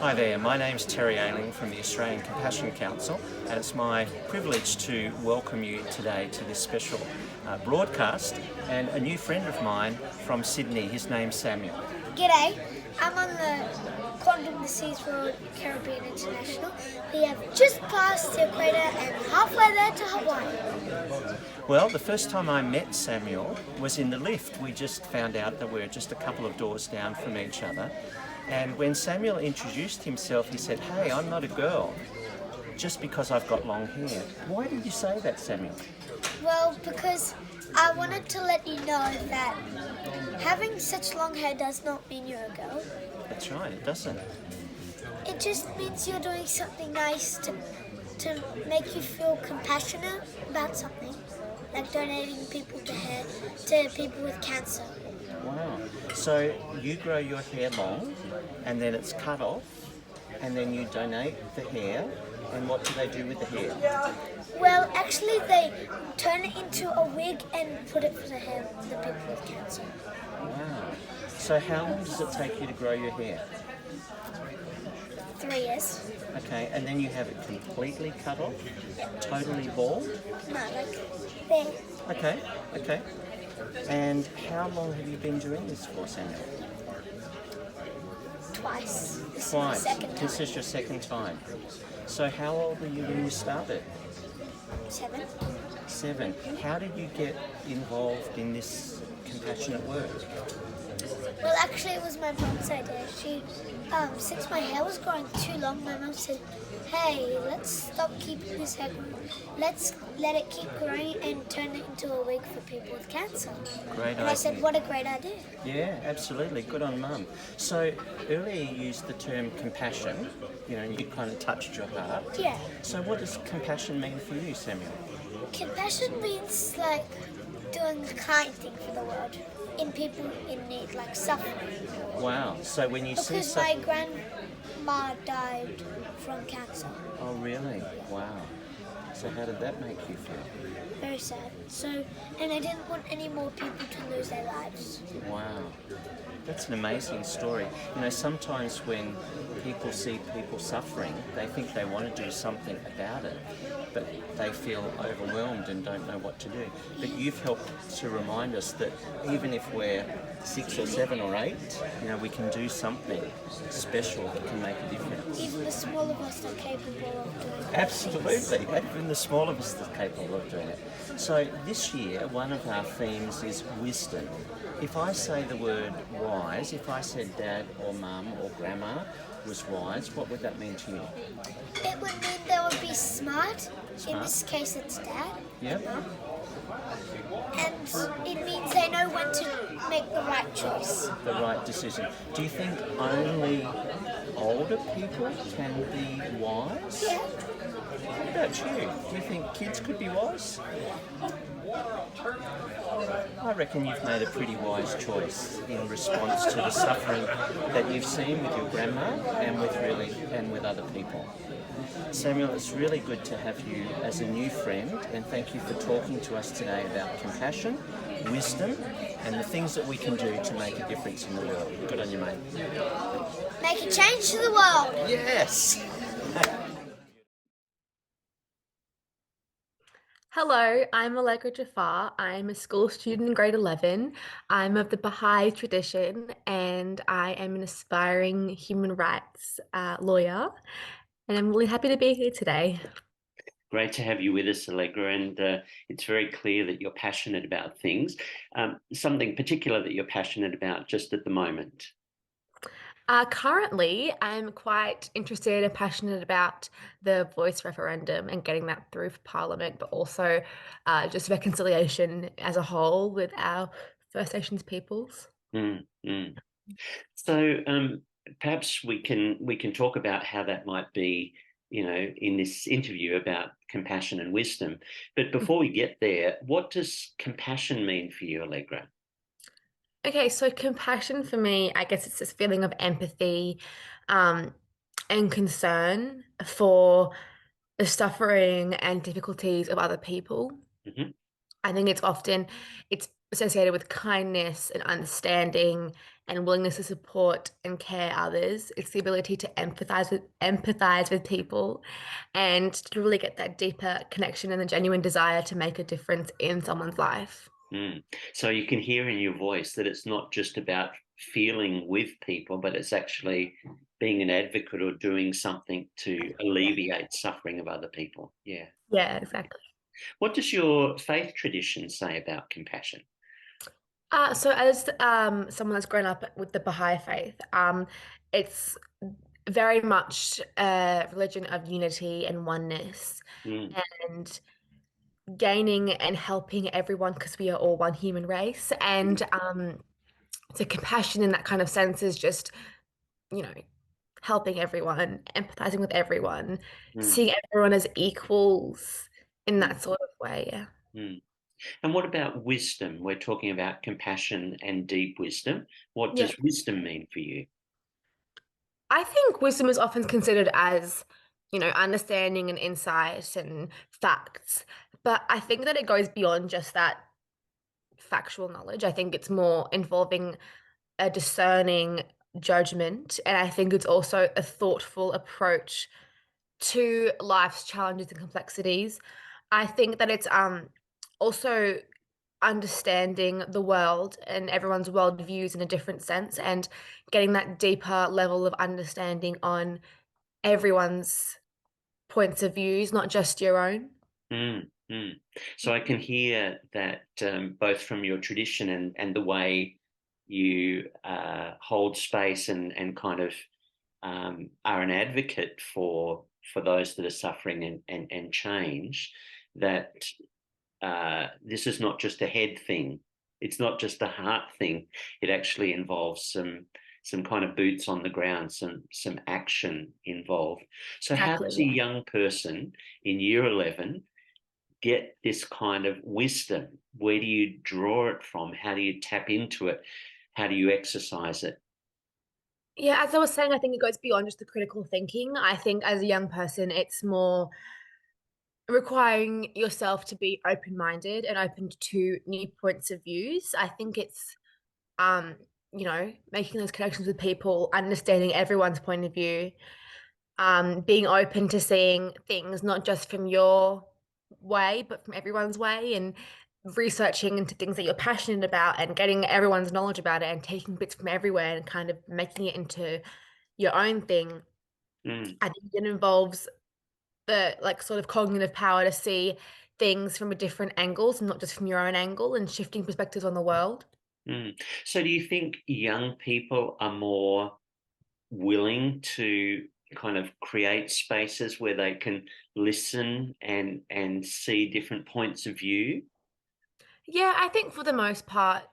Hi there, my name's Terry Ayling from the Australian Compassion Council, and it's my privilege to welcome you today to this special broadcast and a new friend of mine from Sydney. His name's Samuel. G'day, I'm on the Quantum the Seas World Caribbean International. We have just passed the equator and halfway there to Hawaii. Well, the first time I met Samuel was in the lift. We just found out that we're just a couple of doors down from each other. And when Samuel introduced himself, he said, "Hey, I'm not a girl, just because I've got long hair." Why did you say that, Samuel? Well, because I wanted to let you know that having such long hair does not mean you're a girl. That's right, it doesn't. It just means you're doing something nice to make you feel compassionate about something, like donating people to people with cancer. Wow. So you grow your hair long and then it's cut off and then you donate the hair, and what do they do with the hair? Well, actually, they turn it into a wig and put it for the hair of the people with cancer. Wow. So how long does it take you to grow your hair? 3 years. Okay, and then you have it completely cut off? Totally bald? No, like there. Okay. And how long have you been doing this for, Samuel? Twice. This Twice. is the second time. This is your second time. So how old were you when you started? 7. 7. How did you get involved in this compassionate work? Well, actually, it was my mom's idea. She, since my hair was growing too long, my mom said, "Hey, let's stop keeping this hair growing. Let's let it keep growing and turn it into a wig for people with cancer." Great And idea. I said, "What a great idea." Yeah, absolutely. Good on Mum. So earlier you used the term compassion, and you kind of touched your heart. Yeah. So what does compassion mean for you, Samuel? Compassion means like doing a kind thing for the world in people in need, like suffering. Wow. So when you see Because my grandma died from cancer. Oh, really? Wow. So how did that make you feel? Very sad. And I didn't want any more people to lose their lives. Wow. That's an amazing story. Sometimes when people see people suffering, they think they want to do something about it, but they feel overwhelmed and don't know what to do. But you've helped to remind us that even if we're 6 or 7 or 8, we can do something special that can make a difference. Even the small of us are capable of doing it. Absolutely. Even the small of us are capable of doing it. So this year, one of our themes is wisdom. If I say the word wise, if I said Dad or Mum or Grandma was wise, what would that mean to you? It would mean they would be smart. In this case, it's Dad. Yep. Mum. And it means they know when to make the right choice. The right decision. Do you think only older people can be wise? Yeah. What about you? Do you think kids could be wise? I reckon you've made a pretty wise choice in response to the suffering that you've seen with your grandma and with other people. Samuel, it's really good to have you as a new friend, and thank you for talking to us today about compassion, wisdom, and the things that we can do to make a difference in the world. Good on you, mate. Make a change to the world. Yes! Hello, I'm Allegra Jafar. I'm a school student in grade 11. I'm of the Baha'i tradition and I am an aspiring human rights lawyer. And I'm really happy to be here today. Great to have you with us, Allegra, and it's very clear that you're passionate about things. Something particular that you're passionate about just at the moment? Currently, I'm quite interested and passionate about the voice referendum and getting that through for Parliament, but also just reconciliation as a whole with our First Nations peoples. So perhaps we can talk about how that might be, in this interview about compassion and wisdom. But before we get there, what does compassion mean for you, Allegra? Okay, so compassion for me, I guess it's this feeling of empathy and concern for the suffering and difficulties of other people. Mm-hmm. I think it's associated with kindness and understanding and willingness to support and care others. It's the ability to empathize with people and to really get that deeper connection and the genuine desire to make a difference in someone's life. Mm. So you can hear in your voice that it's not just about feeling with people, but it's actually being an advocate or doing something to alleviate suffering of other people. Yeah. Yeah, exactly. What does your faith tradition say about compassion? So as someone that's grown up with the Baha'i faith, it's very much a religion of unity and oneness Mm, and gaining and helping everyone because we are all one human race. And so compassion in that kind of sense is just, you know, helping everyone, empathizing with everyone, mm, seeing everyone as equals in mm, that sort of way. Yeah. mm. And what about wisdom? We're talking about compassion and deep wisdom. What Yeah. does wisdom mean for you? I think wisdom is often considered as, understanding and insight and facts. But I think that it goes beyond just that factual knowledge. I think it's more involving a discerning judgment. And I think it's also a thoughtful approach to life's challenges and complexities. I think that it's also understanding the world and everyone's worldviews in a different sense and getting that deeper level of understanding on everyone's points of views, not just your own. Mm, mm. So I can hear that both from your tradition and the way you hold space and kind of are an advocate for those that are suffering and change, that this is not just a head thing. It's not just a heart thing. It actually involves some kind of boots on the ground, some action involved. So how Exactly. does a Yeah. young person in year 11 get this kind of wisdom? Where do you draw it from? How do you tap into it? How do you exercise it? Yeah, as I was saying, I think it goes beyond just the critical thinking. I think as a young person, it's more requiring yourself to be open-minded and open to new points of views. I think it's um, making those connections with people, understanding everyone's point of view, being open to seeing things not just from your way, but from everyone's way, and researching into things that you're passionate about and getting everyone's knowledge about it and taking bits from everywhere and kind of making it into your own thing. Mm, I think it involves the like sort of cognitive power to see things from a different angles, not just from your own angle, and shifting perspectives on the world. mm. So do you think young people are more willing to kind of create spaces where they can listen and see different points of view? Yeah, I think for the most part,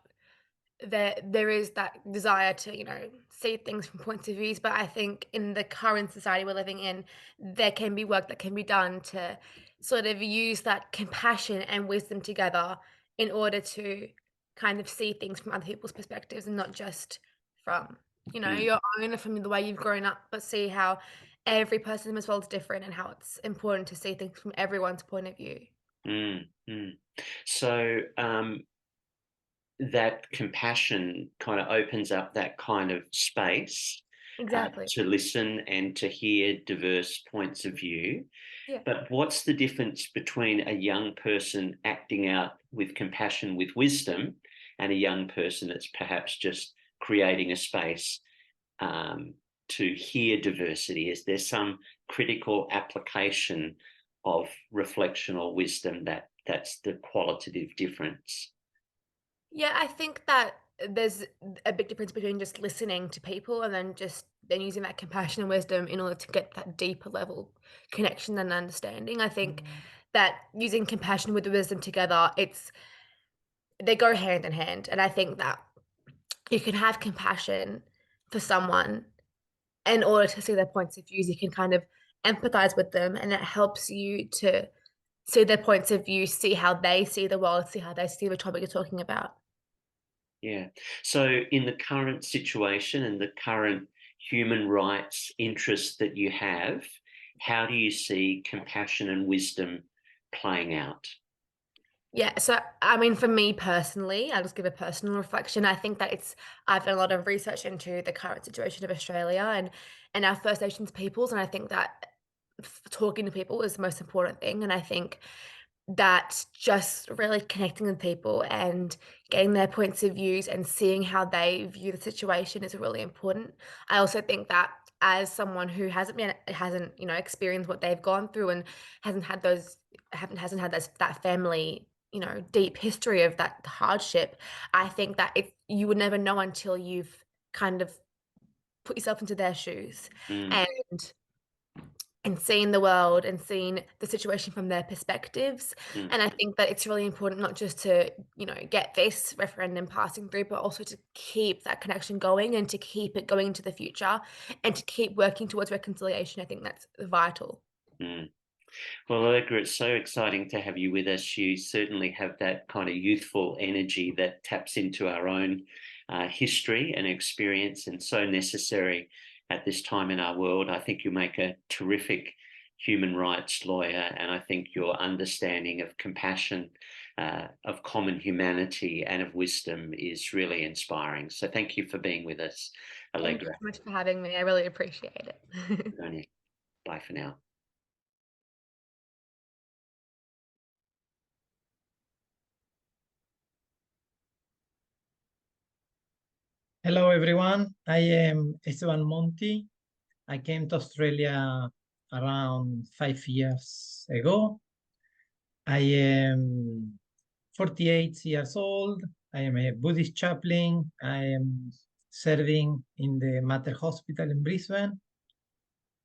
there is that desire to see things from points of views, but I think in the current society we're living in, there can be work that can be done to sort of use that compassion and wisdom together in order to kind of see things from other people's perspectives and not just from Mm, your own, from the way you've grown up, but see how every person in this world is different and how it's important to see things from everyone's point of view. mm, mm. So that compassion kind of opens up that kind of space Exactly. to listen and to hear diverse points of view. Yeah. But what's the difference between a young person acting out with compassion, with wisdom, and a young person that's perhaps just creating a space to hear diversity? Is there some critical application of reflection or wisdom that's the qualitative difference? Yeah, I think that there's a big difference between just listening to people and then using that compassion and wisdom in order to get that deeper level connection and understanding. I think that using compassion with the wisdom together, they go hand in hand. And I think that you can have compassion for someone in order to see their points of views. You can kind of empathize with them, and it helps you to see their points of view, see how they see the world, see how they see the topic you're talking about. Yeah. So, in the current situation and the current human rights interests that you have, how do you see compassion and wisdom playing out? Yeah, so I mean, for me personally, I'll just give a personal reflection. I think that I've done a lot of research into the current situation of Australia and our First Nations peoples, and I think that talking to people is the most important thing. And I think that just really connecting with people and getting their points of views and seeing how they view the situation is really important. I also think that as someone who hasn't, experienced what they've gone through and hasn't had those hasn't had that family, deep history of that hardship, I think that you would never know until you've kind of put yourself into their shoes. Mm, And seeing the world and seeing the situation from their perspectives. mm, And I think that it's really important not just to, get this referendum passing through, but also to keep that connection going and to keep it going into the future and to keep working towards reconciliation. I think that's vital. mm. Well, Allegra, it's so exciting to have you with us. You certainly have that kind of youthful energy that taps into our own history and experience, and so necessary at this time in our world. I think you make a terrific human rights lawyer, and I think your understanding of compassion, of common humanity, and of wisdom is really inspiring. So thank you for being with us, Thank you Allegra. so much for having me. I really appreciate it. Good on you. Bye for now. Hello, everyone. I am Esteban Monti. I came to Australia around 5 years ago. I am 48 years old. I am a Buddhist chaplain. I am serving in the Mater Hospital in Brisbane.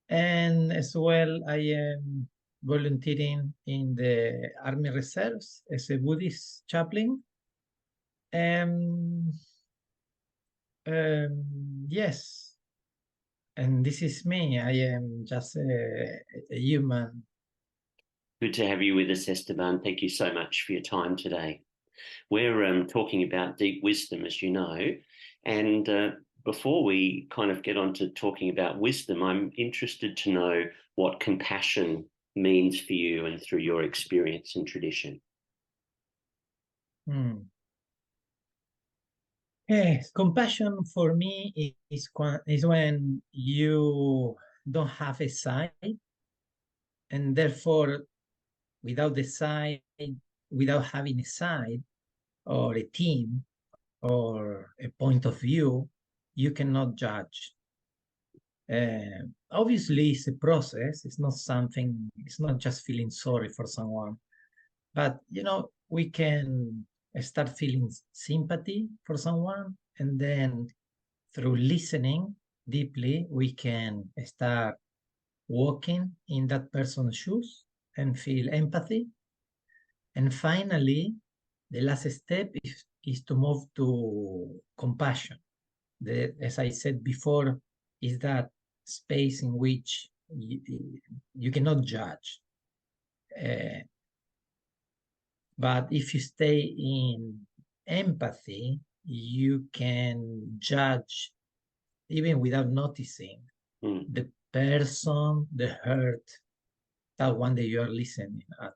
And as well, I am volunteering in the Army Reserves as a Buddhist chaplain. And yes, and this is me. I am just a human. Good to have you with us, Esteban. Thank you so much for your time today. We're talking about deep wisdom, as you know, and before we kind of get on to talking about wisdom, I'm interested to know what compassion means for you and through your experience and tradition. Compassion for me is when you don't have a side, and therefore, without the side, without having a side or a team or a point of view, you cannot judge. Obviously, it's a process. It's not something. It's not just feeling sorry for someone, but we can start feeling sympathy for someone, and then through listening deeply, we can start walking in that person's shoes and feel empathy. And finally, the last step is to move to compassion. As I said before, is that space in which you cannot judge. But if you stay in empathy, you can judge even without noticing the person, the hurt, that one that you are listening at.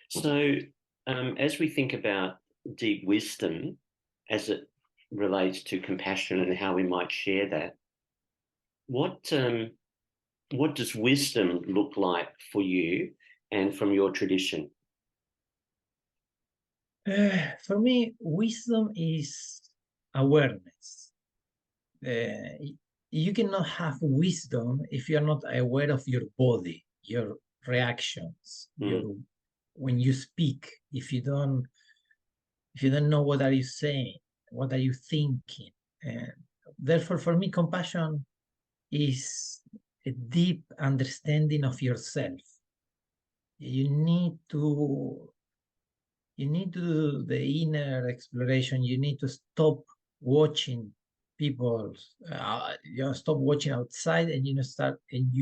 So, as we think about deep wisdom as it relates to compassion and how we might share that, what does wisdom look like for you and from your tradition? For me, wisdom is awareness. You cannot have wisdom if you're not aware of your body, your reactions, when you speak. If you don't know what are you saying, what are you thinking, and therefore, for me, compassion is a deep understanding of yourself. You need to do the inner exploration. You need to stop watching people. Stop watching outside, and you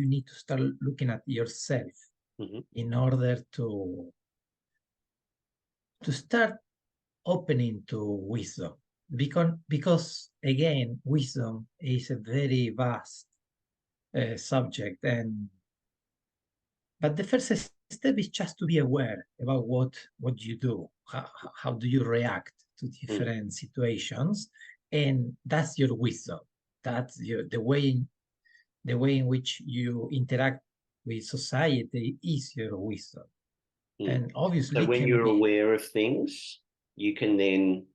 need to start looking at yourself in order to start opening to wisdom. Because again, wisdom is a very vast subject, but the first step is just to be aware about what you do, how do you react to different situations, and that's your wisdom. That's the way in which you interact with society is your wisdom. And obviously So when can you're be aware of things, you can then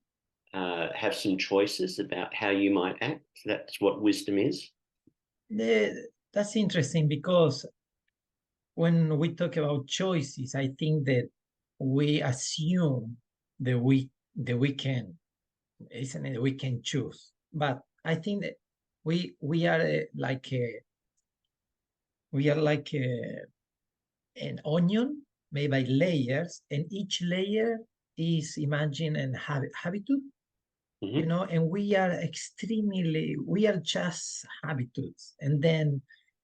have some choices about how you might act. That's what wisdom is. That's interesting, because when we talk about choices, I think that we assume that we can, isn't it? We can choose, but I think that we are like an onion made by layers, and each layer is imagine and habitat, and we are just habitudes, and then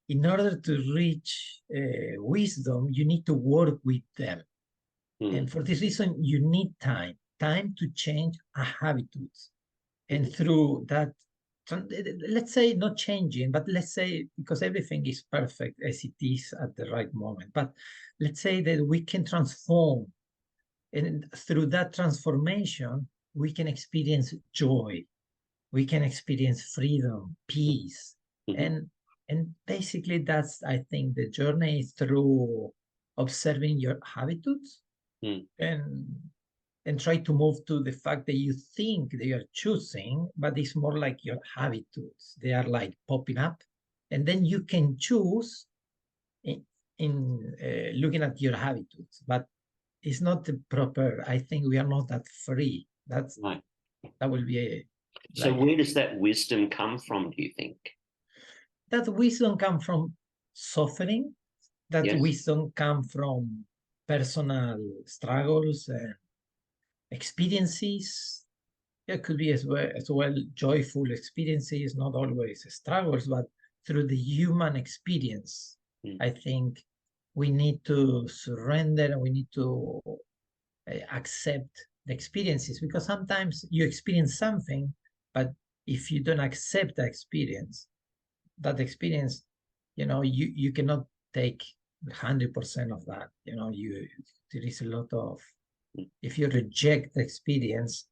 in order to reach wisdom, you need to work with them. And for this reason, you need time to change a habits. And through that, let's say not changing, but let's say, because everything is perfect as it is at the right moment, but let's say that we can transform, and through that transformation, we can experience joy, we can experience freedom, peace, and basically that's, I think, the journey is through observing your habits, and try to move to the fact that you think they are choosing, but it's more like your habits. They are like popping up, and then you can choose in looking at your habits, but it's not the proper. I think we are not that free. That's right. That will be So where does that wisdom come from, do you think? That wisdom come from suffering. That Yes. wisdom come from personal struggles and experiences. It could be as well joyful experiences, not always struggles, but through the human experience. I think we need to surrender, and we need to accept the experiences, because sometimes you experience something, but if you don't accept that experience, you cannot take 100% of that. There is a lot of, if you reject the experience,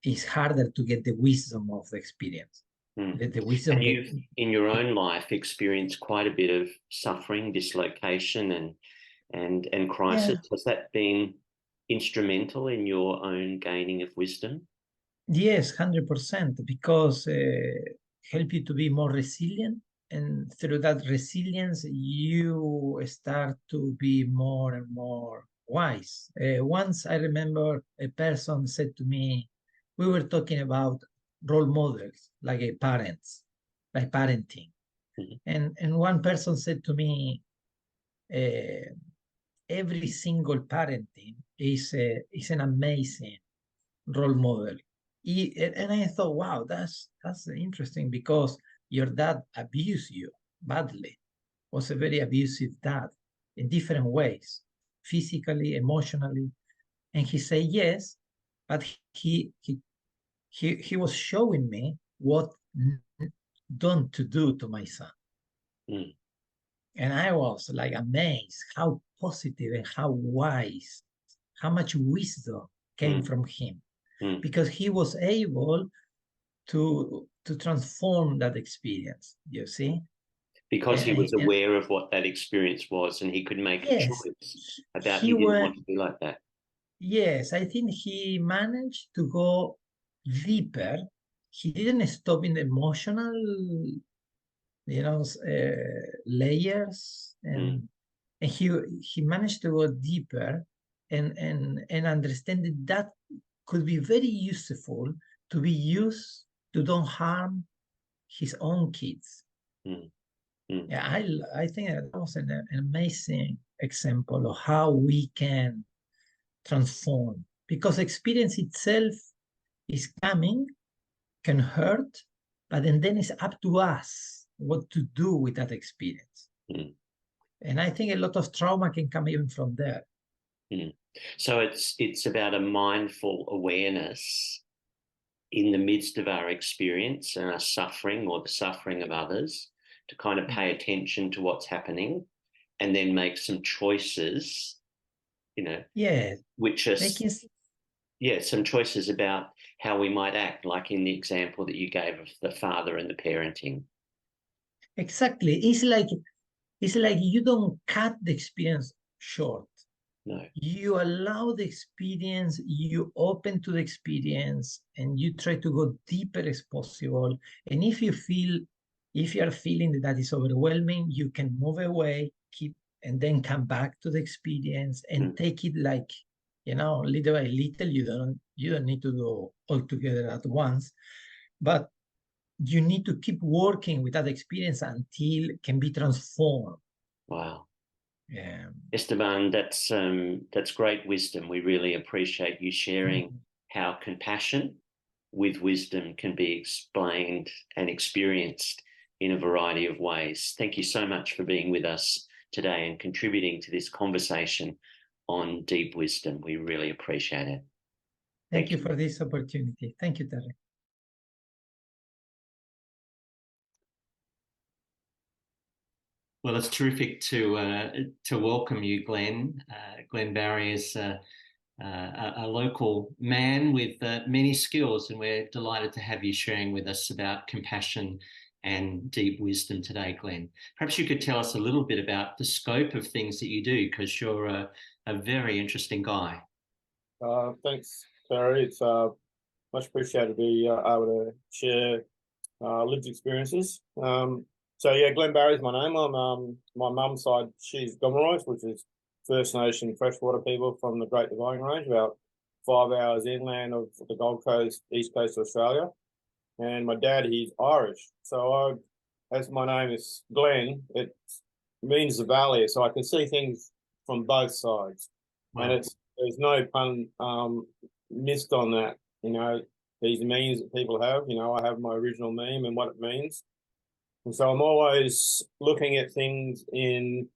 it's harder to get the wisdom of the experience. The wisdom. And you've, in your own life, experienced quite a bit of suffering, dislocation, and crisis. Yeah. Has that been instrumental in your own gaining of wisdom? Yes, 100%, because help you to be more resilient, and through that resilience, you start to be more and more wise. Once I remember a person said to me, we were talking about role models, like parents, like parenting, and one person said to me, every single parenting is an amazing role model. And I thought, wow, that's interesting, because your dad abused you badly, was a very abusive dad in different ways, physically, emotionally. And he said yes, but he was showing me what don't to do to my son. And I was like amazed how positive and how wise, how much wisdom came from him, because he was able to transform that experience, you see? Because he was aware of what that experience was, and he could make a choice about he didn't want to be like that. Yes, I think he managed to go deeper. He didn't stop in the emotional, layers, and he managed to go deeper, and understand that could be very useful to be used to don't harm his own kids. Yeah, I think that was an amazing example of how we can transform, because experience itself is coming, can hurt, but then it's up to us what to do with that experience. And I think a lot of trauma can come even from there. So it's about a mindful awareness in the midst of our experience and our suffering, or the suffering of others, to kind of pay attention to what's happening, and then make some choices, Yeah, which are, making some choices about how we might act, like in the example that you gave of the father and the parenting. exactly. It's like you don't cut the experience short. No. You allow the experience, you open to the experience, and you try to go deeper as possible. And if you are feeling that is overwhelming, you can move away, and then come back to the experience and take it like, little by little. You don't need to go all together at once, but you need to keep working with that experience until it can be transformed. Wow. Yeah. Esteban, that's great wisdom. We really appreciate you sharing how compassion with wisdom can be explained and experienced in a variety of ways. Thank you so much for being with us today and contributing to this conversation on deep wisdom. We really appreciate it. Thank you for this opportunity. Thank you, Terry. Well, it's terrific to welcome you, Glenn. Glenn Barry is a local man with many skills, and we're delighted to have you sharing with us about compassion and deep wisdom today, Glenn. Perhaps you could tell us a little bit about the scope of things that you do, because you're a very interesting guy. Thanks, Terry. It's much appreciated to be able to share lived experiences. So yeah, Glenn Barry's my name. I'm my mum's side, she's Gomeroi, which is First Nation freshwater people from the Great Dividing Range, about 5 hours inland of the Gold Coast, east coast of Australia. And my dad, he's Irish. So as my name is Glenn, it means the valley. So I can see things from both sides. Wow. And there's no pun missed on that. These memes that people have, I have my original meme and what it means. And so I'm always looking at things in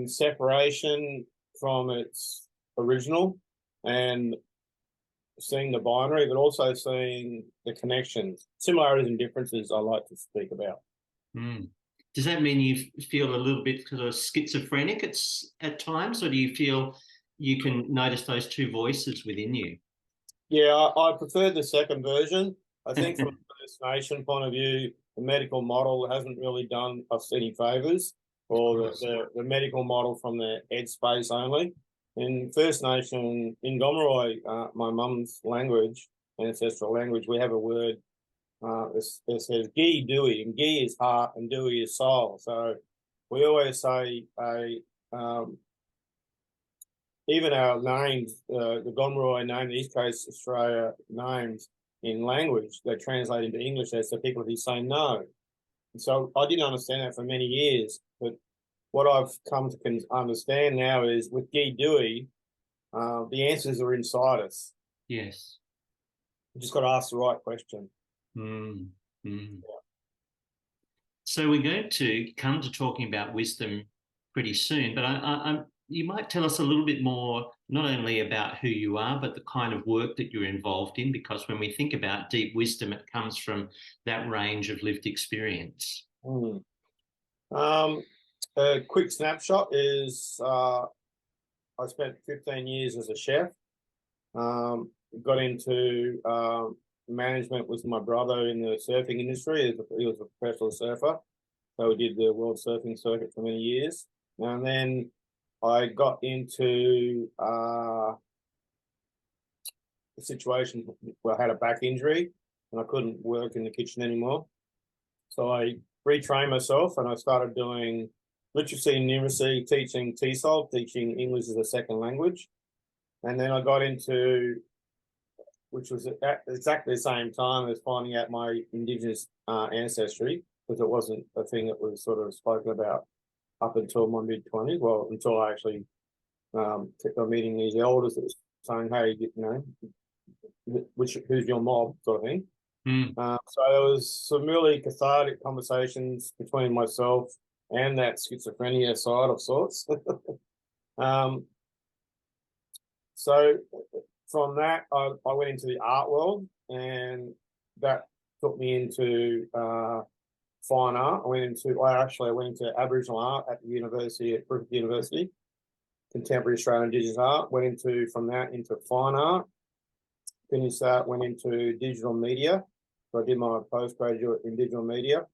separation from its original and seeing the binary, but also seeing the connections, similarities and differences I like to speak about. Does that mean you feel a little bit sort of schizophrenic at times, or do you feel you can notice those two voices within you? Yeah, I prefer the second version. I think from a First Nation point of view, the medical model hasn't really done us any favours, or the medical model from the headspace only. In First Nation, in Gomeroi, my mum's language, ancestral language, we have a word that says "gi dui," and "gi" is heart and "dui" is soul. So we always say even our names, the Gomeroi name, the East Coast Australia names in language, they translate into English as the people who say no. And so I didn't understand that for many years, but what I've come to understand now is with Gi Dui, the answers are inside us. Yes. You just got to ask the right question. Yeah. So we're going to come to talking about wisdom pretty soon, but you might tell us a little bit more, not only about who you are, but the kind of work that you're involved in, because when we think about deep wisdom, it comes from that range of lived experience. A quick snapshot is I spent 15 years as a chef. Got into management with my brother in the surfing industry. He was a professional surfer. So we did the world surfing circuit for many years. And then I got into a situation where I had a back injury and I couldn't work in the kitchen anymore. So I retrained myself and I started doing literacy and numeracy, teaching TESOL, teaching English as a second language. And then I got into, which was at exactly the same time as finding out my Indigenous ancestry, because it wasn't a thing that was sort of spoken about up until my mid-20s. Well, until I actually kept on meeting these elders that were saying, hey, who's your mob, sort of thing. So there was some really cathartic conversations between myself and that schizophrenia side of sorts. So from that, I went into the art world, and that took me into fine art. I went into Aboriginal art at the university, at Griffith University, contemporary Australian Indigenous art. From that into fine art. Finished that, went into digital media. So I did my postgraduate in digital media.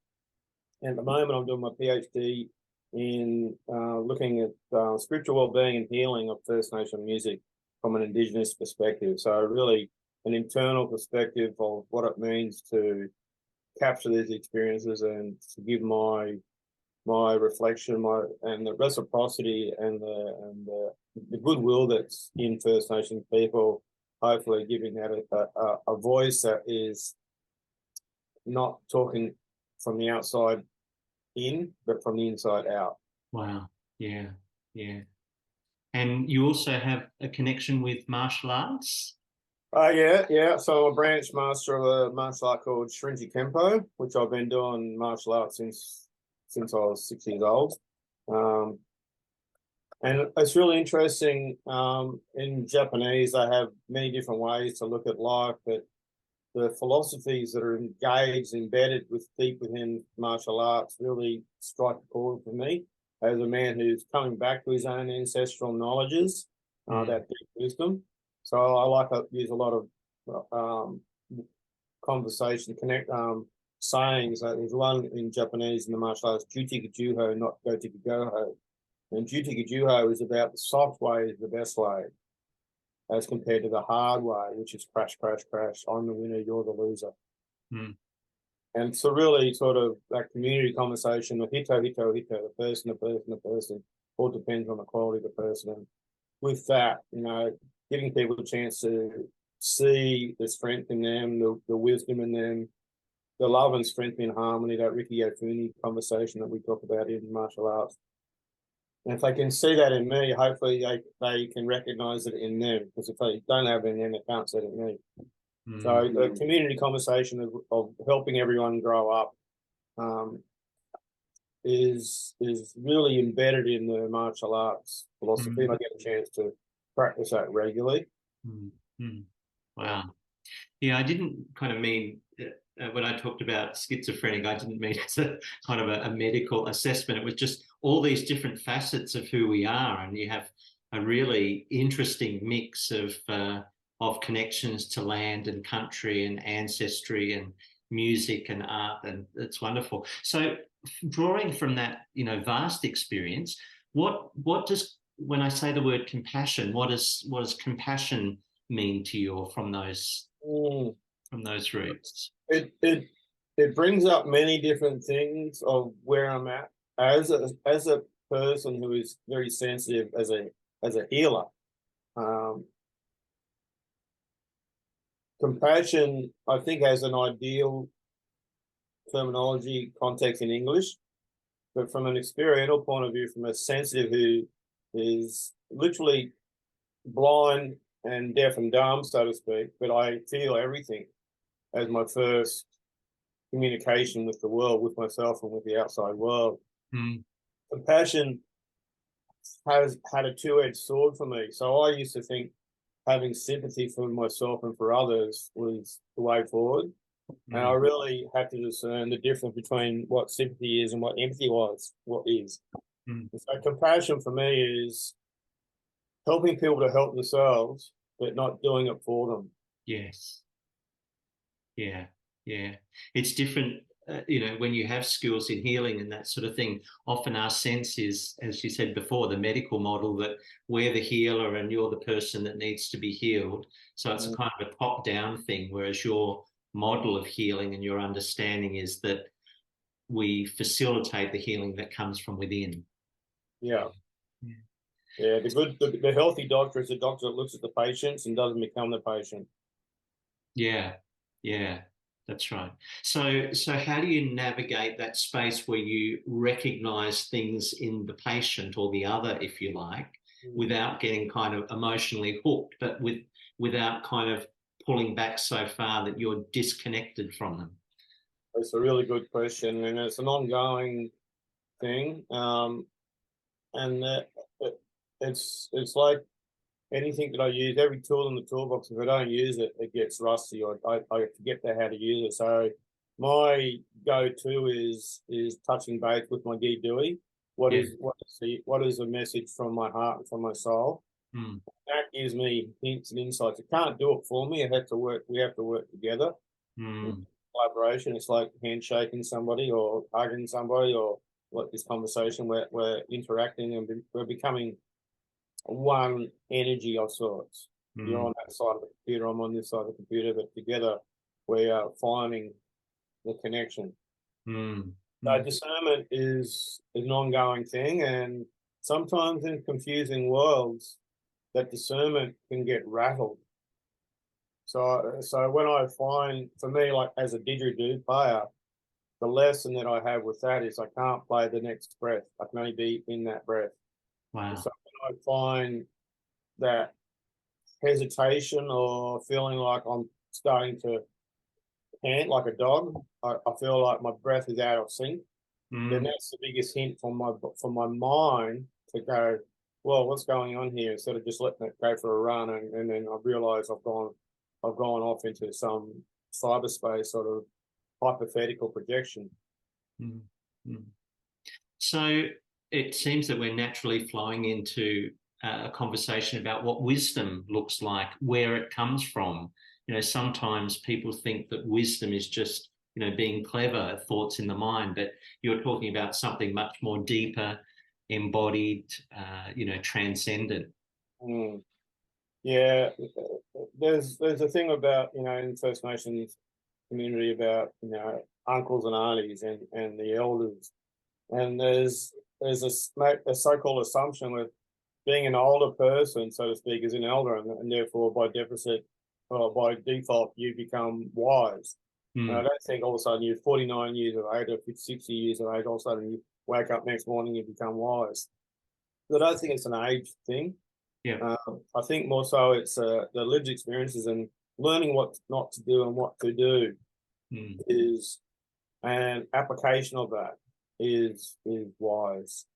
And at the moment, I'm doing my PhD in looking at spiritual well-being and healing of First Nation music from an Indigenous perspective. So really an internal perspective of what it means to capture these experiences and to give my reflection, and the reciprocity and the goodwill that's in First Nation people, hopefully giving that a voice that is not talking from the outside in, but from the inside out. Wow. Yeah. Yeah. And you also have a connection with martial arts? Yeah. So I'm a branch master of a martial art called Shrinji Kempo, which I've been doing martial arts since I was 6 years old. And it's really interesting. In Japanese, they have many different ways to look at life, but the philosophies that are embedded deep within martial arts really strike a chord for me as a man who's coming back to his own ancestral knowledges, that deep wisdom. So I like to use a lot of conversation, sayings. There's one in Japanese in the martial arts, Jutika Juho, not Gotika Goho. And Jutika Juho is about the soft way is the best way, as compared to the hard way, which is crash, crash, crash. I'm the winner, you're the loser. And so really sort of that community conversation, the hito, the person, all depends on the quality of the person. And with that, giving people a chance to see the strength in them, the wisdom in them, the love and strength in harmony, that Ricky Ofuni conversation that we talk about in martial arts. And if they can see that in me, hopefully they can recognize it in them. Because if they don't have it in them, they can't see it in me. So the community conversation of helping everyone grow up is really embedded in the martial arts philosophy. And I get a chance to practice that regularly. Wow. Yeah, I didn't kind of mean, when I talked about schizophrenic, I didn't mean it's a kind of a medical assessment. It was just all these different facets of who we are. And you have a really interesting mix of connections to land and country and ancestry and music and art. And it's wonderful. So drawing from that, vast experience, what does, when I say the word compassion, what does compassion mean to you from those roots? It brings up many different things of where I'm at as a person who is very sensitive as a healer. Compassion, I think, has an ideal terminology context in English, but from an experiential point of view, from a sensitive who is literally blind and deaf and dumb, so to speak, but I feel everything as my first communication with the world, with myself and with the outside world. Compassion has had a two-edged sword for me. So I used to think having sympathy for myself and for others was the way forward. And I really had to discern the difference between what sympathy is and what empathy is. So compassion for me is helping people to help themselves, but not doing it for them. Yes. Yeah. It's different, when you have skills in healing and that sort of thing. Often our sense is, as you said before, the medical model that we're the healer and you're the person that needs to be healed. So it's a kind of a top-down thing, whereas your model of healing and your understanding is that we facilitate the healing that comes from within. Yeah. The healthy doctor is a doctor that looks at the patients and doesn't become the patient. Yeah, that's right. So how do you navigate that space where you recognize things in the patient or the other, if you like, without getting kind of emotionally hooked, but without kind of pulling back so far that you're disconnected from them? It's a really good question, and it's an ongoing thing. It's like anything that I use, every tool in the toolbox, if I don't use it, it gets rusty, or I forget how to use it. So my go-to is touching base with my Gee Dewey. What Yeah. is the message from my heart and from my soul? Mm. That gives me hints and insights. It can't do it for me. We have to work together. Mm. Collaboration. It's like handshaking somebody or hugging somebody, or like this conversation. We're interacting and we're becoming one energy of sorts. You're on that side of the computer, I'm on this side of the computer, but together we are finding the connection. Mm. So discernment is an ongoing thing, and sometimes in confusing worlds, that discernment can get rattled. So when I find, for me, like as a didgeridoo player, the lesson that I have with that is I can't play the next breath. I can only be in that breath. Wow. So when I find that hesitation or feeling like I'm starting to pant like a dog, I feel like my breath is out of sync, then that's the biggest hint from my mind to go, well, what's going on here? Instead of just letting it go for a run, and then I realise I've gone off into some cyberspace sort of hypothetical projection. So it seems that we're naturally flowing into a conversation about what wisdom looks like, where it comes from. You know, sometimes people think that wisdom is just, you know, being clever, thoughts in the mind, but you're talking about something much more deeper, embodied, you know, transcendent. Yeah, there's a thing about, you know, in First Nations community about, you know, uncles and aunties and the elders, and there's a so-called assumption with being an older person, so to speak, is an elder, and therefore by deficit or by default you become wise. And I don't think all of a sudden you're 49 years of age or 60 years of age, all of a sudden you wake up next morning and you become wise. But I don't think it's an age thing. Yeah. I think more so it's the lived experiences and learning what not to do and what to do is an application of that is wise.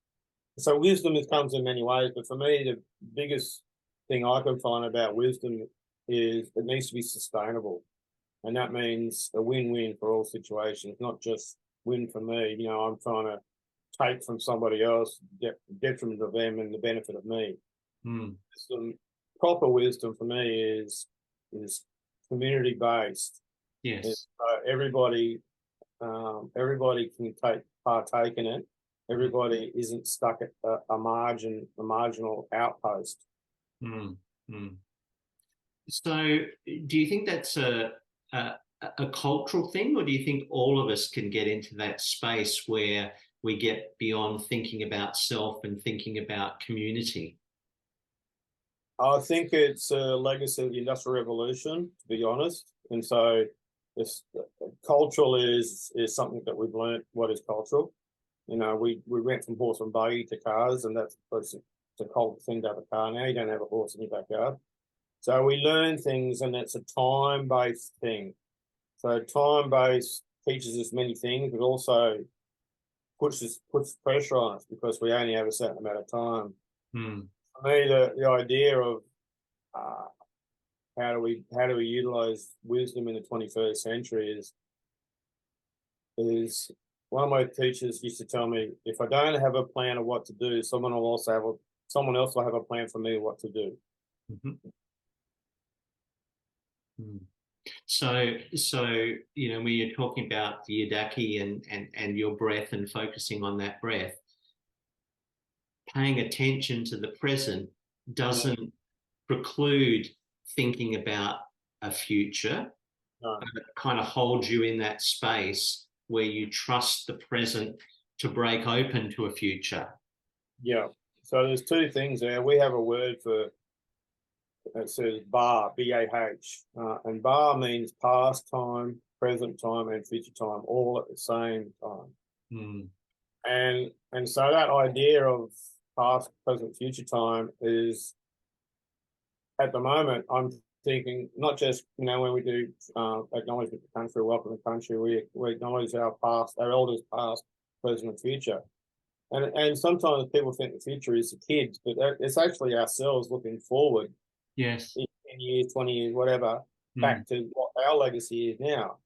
So wisdom comes in many ways, but for me the biggest thing I can find about wisdom is it needs to be sustainable, and that means a win-win for all situations, not just win for me. You know, I'm trying to take from somebody else, detriment of them and the benefit of me. Some proper wisdom for me is community based. Yes. Everybody can partake in it. Everybody isn't stuck at a marginal outpost. So, do you think that's a cultural thing, or do you think all of us can get into that space where we get beyond thinking about self and thinking about community? I think it's a legacy of the Industrial Revolution, to be honest. And so this cultural is something that we've learned what is cultural. You know, we went from horse and buggy to cars, and it's a cold thing to have a car now. You don't have a horse in your backyard. So we learn things, and it's a time-based thing. So time-based teaches us many things, but also puts pressure on us because we only have a certain amount of time. For me, the idea of how do we utilize wisdom in the 21st century is one of my teachers used to tell me, if I don't have a plan of what to do, someone else will have a plan for me what to do. So you know, when you're talking about the yidaki and your breath and focusing on that breath, paying attention to the present doesn't preclude thinking about a future. But it kind of holds you in that space where you trust the present to break open to a future. Yeah. So there's two things there. We have a word for it says bar, B-A-H, and bar means past time, present time, and future time, all at the same time. And so that idea of past, present, future time is, at the moment, I'm thinking not just, you know, when we do acknowledgement of the country, welcome to the country, we acknowledge our past, our elders past, present, and future. And sometimes people think the future is the kids, but it's actually ourselves looking forward. Yes. 10 years, 20 years, whatever, back to what our legacy is now.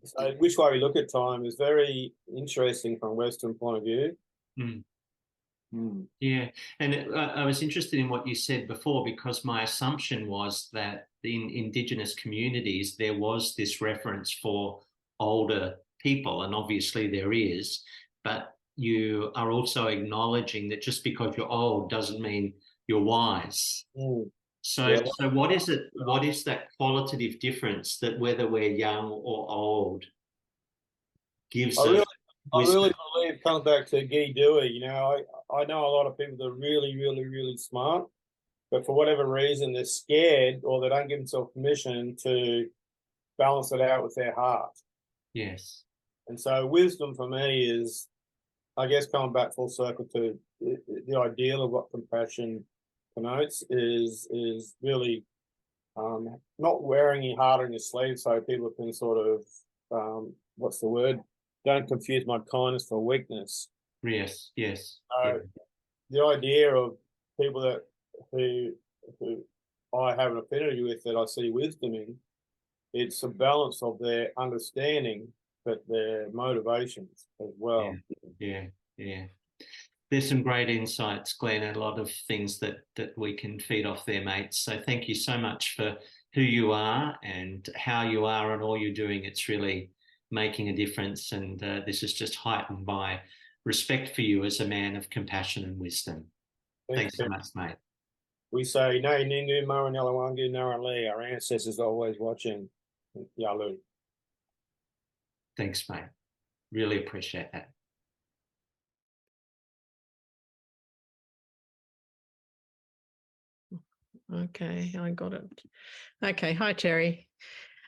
So which way we look at time is very interesting from a Western point of view. Yeah, and I was interested in what you said before, because my assumption was that in Indigenous communities there was this reference for older people, and obviously there is, but you are also acknowledging that just because you're old doesn't mean you're wise. So, Yeah. so what is it? What is that qualitative difference that whether we're young or old gives us I wisdom? really believe it comes back to Guy Dewey. You know, I know a lot of people that are really, really, really smart, but for whatever reason, they're scared or they don't give themselves permission to balance it out with their heart. Yes. And so wisdom for me is, I guess, coming back full circle to the ideal of what compassion connotes is really not wearing your heart on your sleeve so people can sort of, what's the word? Don't confuse my kindness for weakness. Yes. Yes. So the idea of people that who I have an affinity with, that I see wisdom in, it's a balance of their understanding, but their motivations as well. Yeah. There's some great insights, Glenn, and a lot of things that we can feed off there, mates. So thank you so much for who you are and how you are and all you're doing. It's really making a difference, and this is just heightened by respect for you as a man of compassion and wisdom. Thanks so much, mate. We say, "Nay, Ningu, Maranelawangu, Narale." Our ancestors are always watching. Yalu. Thanks, mate. Really appreciate that. Okay, I got it. Okay, hi Terry.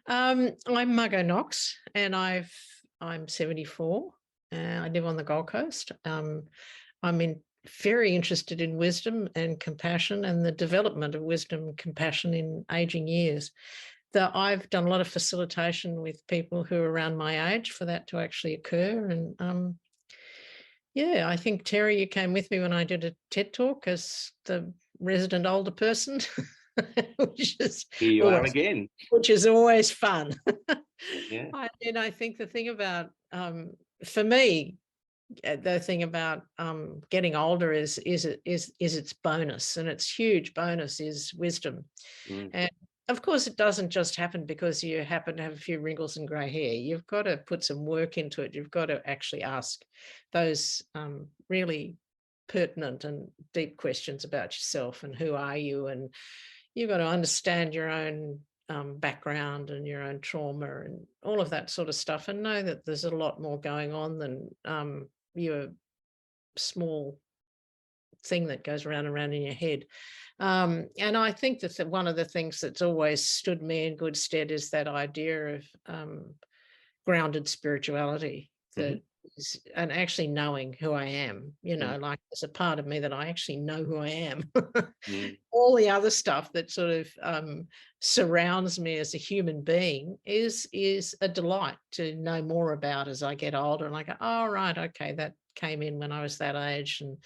I'm Margo Knox, and I'm 74. I live on the Gold Coast. I'm very interested in wisdom and compassion and the development of wisdom and compassion in aging years. I've done a lot of facilitation with people who are around my age for that to actually occur. And yeah, I think, Terry, you came with me when I did a TED talk as the resident older person, which is Here you are again. Which is always fun. Yeah. And I think the thing about, for me, the thing about getting older is its bonus, and its huge bonus is wisdom. And of course, it doesn't just happen because you happen to have a few wrinkles and grey hair. You've got to put some work into it. You've got to actually ask those really pertinent and deep questions about yourself and who are you, and you've got to understand your own background and your own trauma and all of that sort of stuff, and know that there's a lot more going on than your small thing that goes around and around in your head. And I think that one of the things that's always stood me in good stead is that idea of grounded spirituality, that and actually knowing who I am, you know, like there's a part of me that I actually know who I am. All the other stuff that sort of surrounds me as a human being is a delight to know more about as I get older. And I go, oh, right, okay, that came in when I was that age, and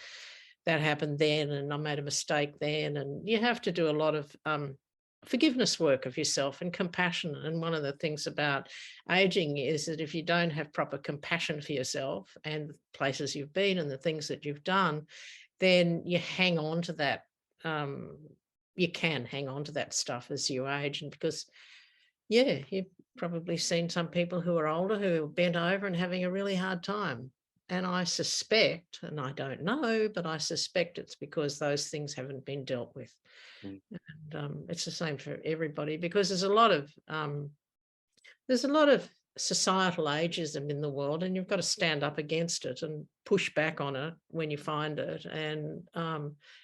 that happened then, and I made a mistake then. And you have to do a lot of forgiveness work of yourself and compassion. And one of the things about aging is that if you don't have proper compassion for yourself and the places you've been and the things that you've done, then you hang on to that. You can hang on to that stuff as you age. And because, yeah, you've probably seen some people who are older who are bent over and having a really hard time. And I suspect, and I don't know, but I suspect it's because those things haven't been dealt with. And it's the same for everybody, because there's a lot of societal ageism in the world, and you've got to stand up against it and push back on it when you find it. And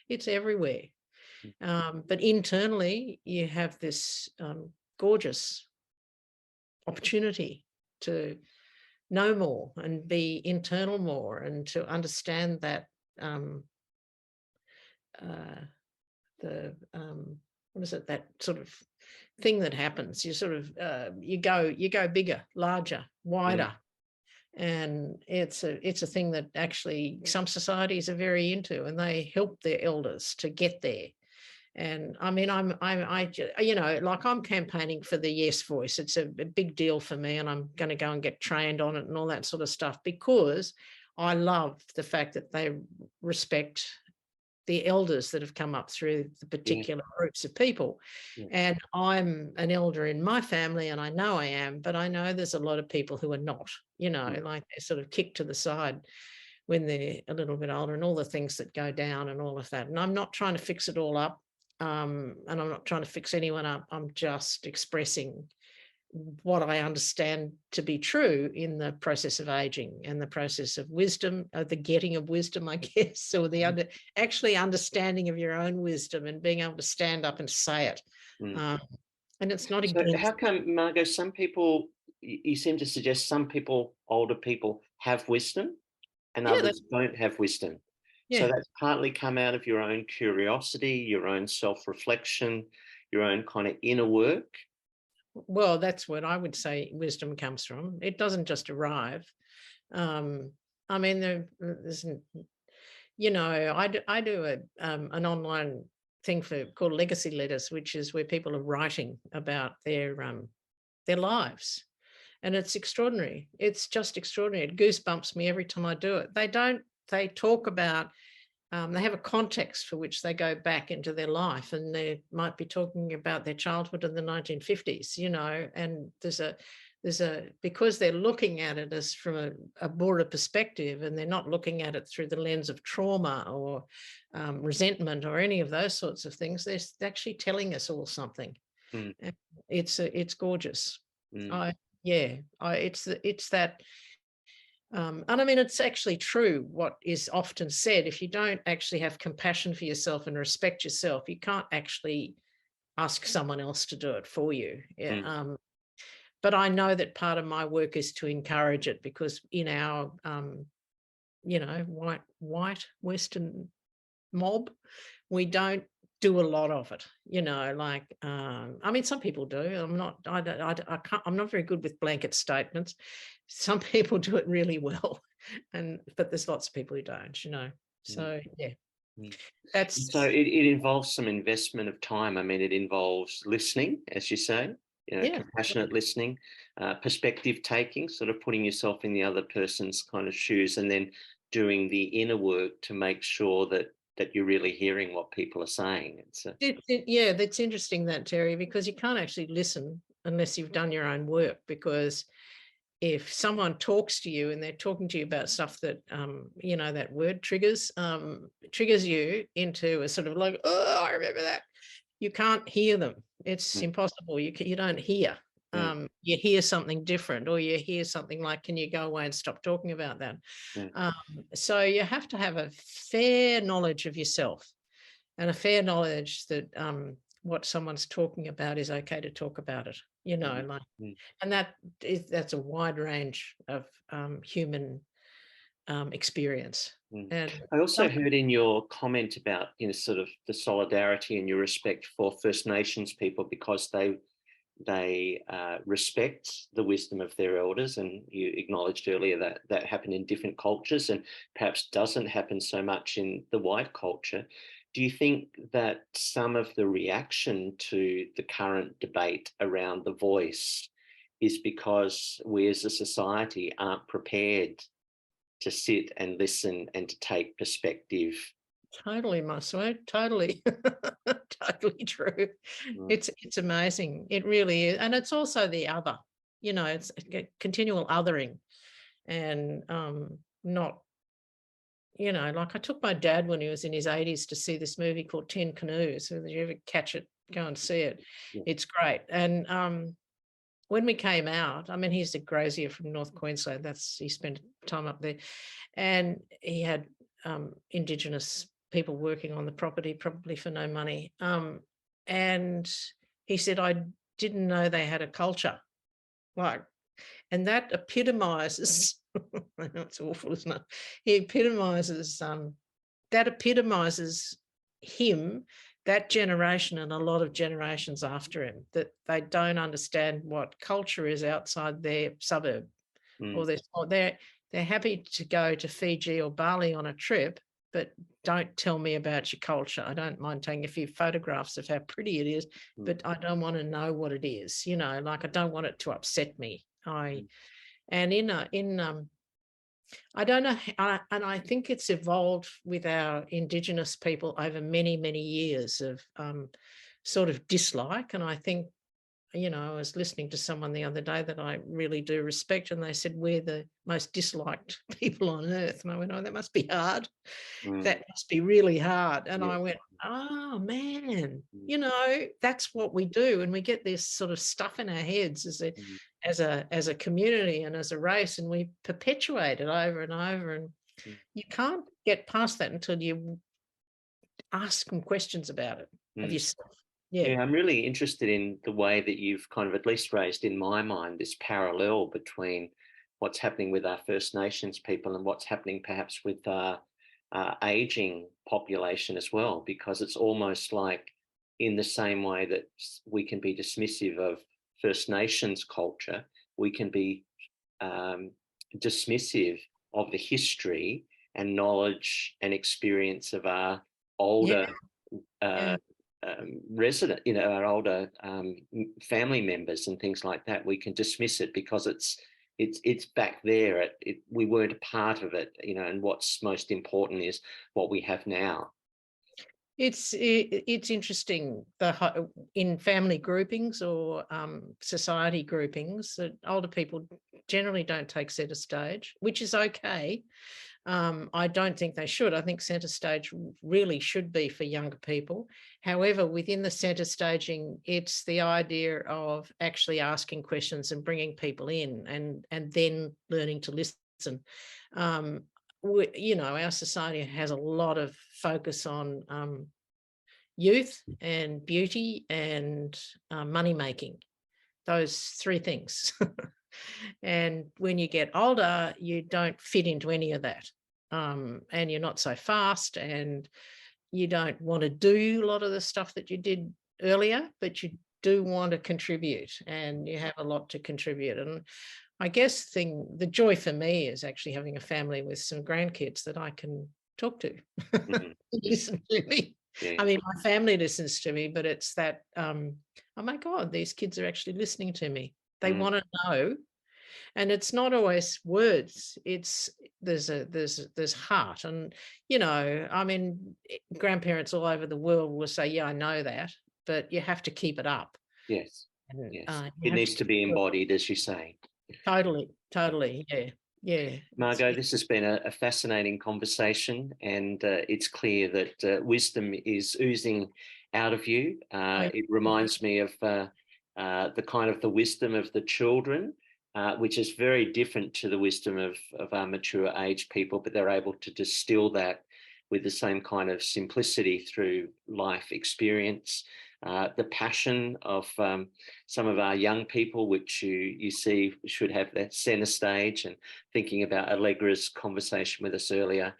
it's everywhere. But internally, you have this gorgeous opportunity to know more and be internal more, and to understand that what is it, that sort of thing that happens. You sort of you go bigger, larger, wider. And it's a thing that actually some societies are very into, and they help their elders to get there. And I mean, you know, like I'm campaigning for the yes voice. It's a big deal for me, and I'm going to go and get trained on it and all that sort of stuff, because I love the fact that they respect the elders that have come up through the particular groups of people. Yeah. And I'm an elder in my family, and I know I am, but I know there's a lot of people who are not, you know, like they're sort of kicked to the side when they're a little bit older, and all the things that go down and all of that. And I'm not trying to fix it all up. And I'm not trying to fix anyone up. I'm just expressing what I understand to be true in the process of aging and the process of wisdom, the getting of wisdom, I guess, or the actually understanding of your own wisdom and being able to stand up and say it. And it's not So against. how come, Margo, some people, you seem to suggest some people, older people, have wisdom and others don't have wisdom. So that's partly come out of your own curiosity, your own self-reflection, your own kind of inner work. Well, that's what I would say wisdom comes from. It doesn't just arrive. I mean, there's, you know, I do an online thing called Legacy Letters, which is where people are writing about their lives. And it's extraordinary. It's just extraordinary. It goosebumps me every time I do it. They talk about, they have a context for which they go back into their life, and they might be talking about their childhood in the 1950s, you know, and because they're looking at it as from a broader perspective, and they're not looking at it through the lens of trauma or resentment or any of those sorts of things. They're actually telling us all something. And it's gorgeous. It's that. And I mean, it's actually true what is often said. If you don't actually have compassion for yourself and respect yourself, you can't actually ask someone else to do it for you. But I know that part of my work is to encourage it, because in our, you know, white Western mob, we don't do a lot of it, you know, like, I mean, some people do. I'm not very good with blanket statements. Some people do it really well, but there's lots of people who don't, you know. So that's. So it involves some investment of time. I mean, it involves listening, as you say, you know, compassionate listening, perspective taking, sort of putting yourself in the other person's kind of shoes, and then doing the inner work to make sure that you're really hearing what people are saying. That's interesting, that, Terry, because you can't actually listen unless you've done your own work. Because if someone talks to you and they're talking to you about stuff that, you know, that word triggers you into a sort of like, oh, I remember that. You can't hear them. It's impossible. You don't hear. You hear something different, or you hear something like, can you go away and stop talking about that? So you have to have a fair knowledge of yourself, and a fair knowledge that what someone's talking about is okay to talk about it, you know, like, and that's a wide range of human experience. And I also heard in your comment about, you know, sort of the solidarity and your respect for First Nations people, because they respect the wisdom of their elders, and you acknowledged earlier that happened in different cultures and perhaps doesn't happen so much in the white culture. Do you think that some of the reaction to the current debate around the voice is because we as a society aren't prepared to sit and listen and to take perspective? Totally, Marcel. Totally, totally true. It's amazing. It really is, and it's also the other. You know, it's a continual othering, and not. You know, like I took my dad when he was in his 80s to see this movie called 10 Canoes. So if you ever catch it, go and see it. It's great. And when we came out, I mean, he's a grazier from North Queensland. He spent time up there, and he had Indigenous people working on the property, probably for no money. And he said, I didn't know they had a culture. Like, and that epitomizes, I know it's awful, isn't it? He epitomizes, that epitomizes him, that generation, and a lot of generations after him, that they don't understand what culture is outside their suburb, or they're happy to go to Fiji or Bali on a trip, but don't tell me about your culture. I don't mind taking a few photographs of how pretty it is, but I don't want to know what it is, you know, like I don't want it to upset me. I don't know, and I think it's evolved with our Indigenous people over many, many years of sort of dislike. And I think, you know, I was listening to someone the other day that I really do respect, and they said, we're the most disliked people on earth. And I went, oh, that must be hard. That must be really hard. And I went, oh, man, you know, that's what we do. And we get this sort of stuff in our heads as a community and as a race, and we perpetuate it over and over. And you can't get past that until you ask some questions about it of yourself. Yeah, I'm really interested in the way that you've kind of at least raised in my mind this parallel between what's happening with our First Nations people and what's happening perhaps with our aging population as well, because it's almost like in the same way that we can be dismissive of First Nations culture, we can be dismissive of the history and knowledge and experience of our older resident, you know, our older family members and things like that. We can dismiss it because it's back there. We weren't a part of it, you know. And what's most important is what we have now. It's interesting in family groupings or society groupings that older people generally don't take centre stage, which is okay. I don't think they should. I think centre stage really should be for younger people. However, within the centre staging, it's the idea of actually asking questions and bringing people in and then learning to listen. You know, our society has a lot of focus on youth and beauty and money making, those three things. And when you get older, you don't fit into any of that. And you're not so fast, and you don't want to do a lot of the stuff that you did earlier, but you do want to contribute, and you have a lot to contribute. And I guess the joy for me is actually having a family with some grandkids that I can talk to, listen to me. Yeah. I mean, my family listens to me, but it's that, oh my God, these kids are actually listening to me. They want to know. And it's not always words. There's heart. And, you know, I mean, grandparents all over the world will say, yeah, I know that, but you have to keep it up. Yes. It needs to be embodied, as you say. Totally. Yeah. Margo, this has been a fascinating conversation, and it's clear that wisdom is oozing out of you. It reminds me of the kind of the wisdom of the children, which is very different to the wisdom of our mature age people, but they're able to distill that with the same kind of simplicity through life experience. The passion of some of our young people, which you see should have that centre stage, and thinking about Allegra's conversation with us earlier,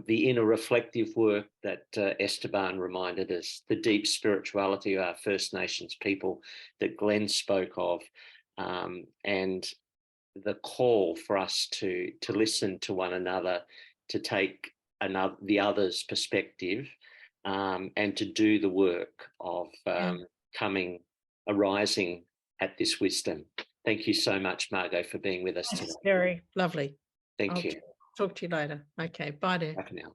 the inner reflective work that Esteban reminded us, the deep spirituality of our First Nations people that Glenn spoke of, and the call for us to listen to one another, to take the other's perspective, and to do the work of arising at this wisdom. Thank you so much, Margo, for being with us today. Very lovely. Thank you. Talk to you later. Okay, bye, dear. Bye for now.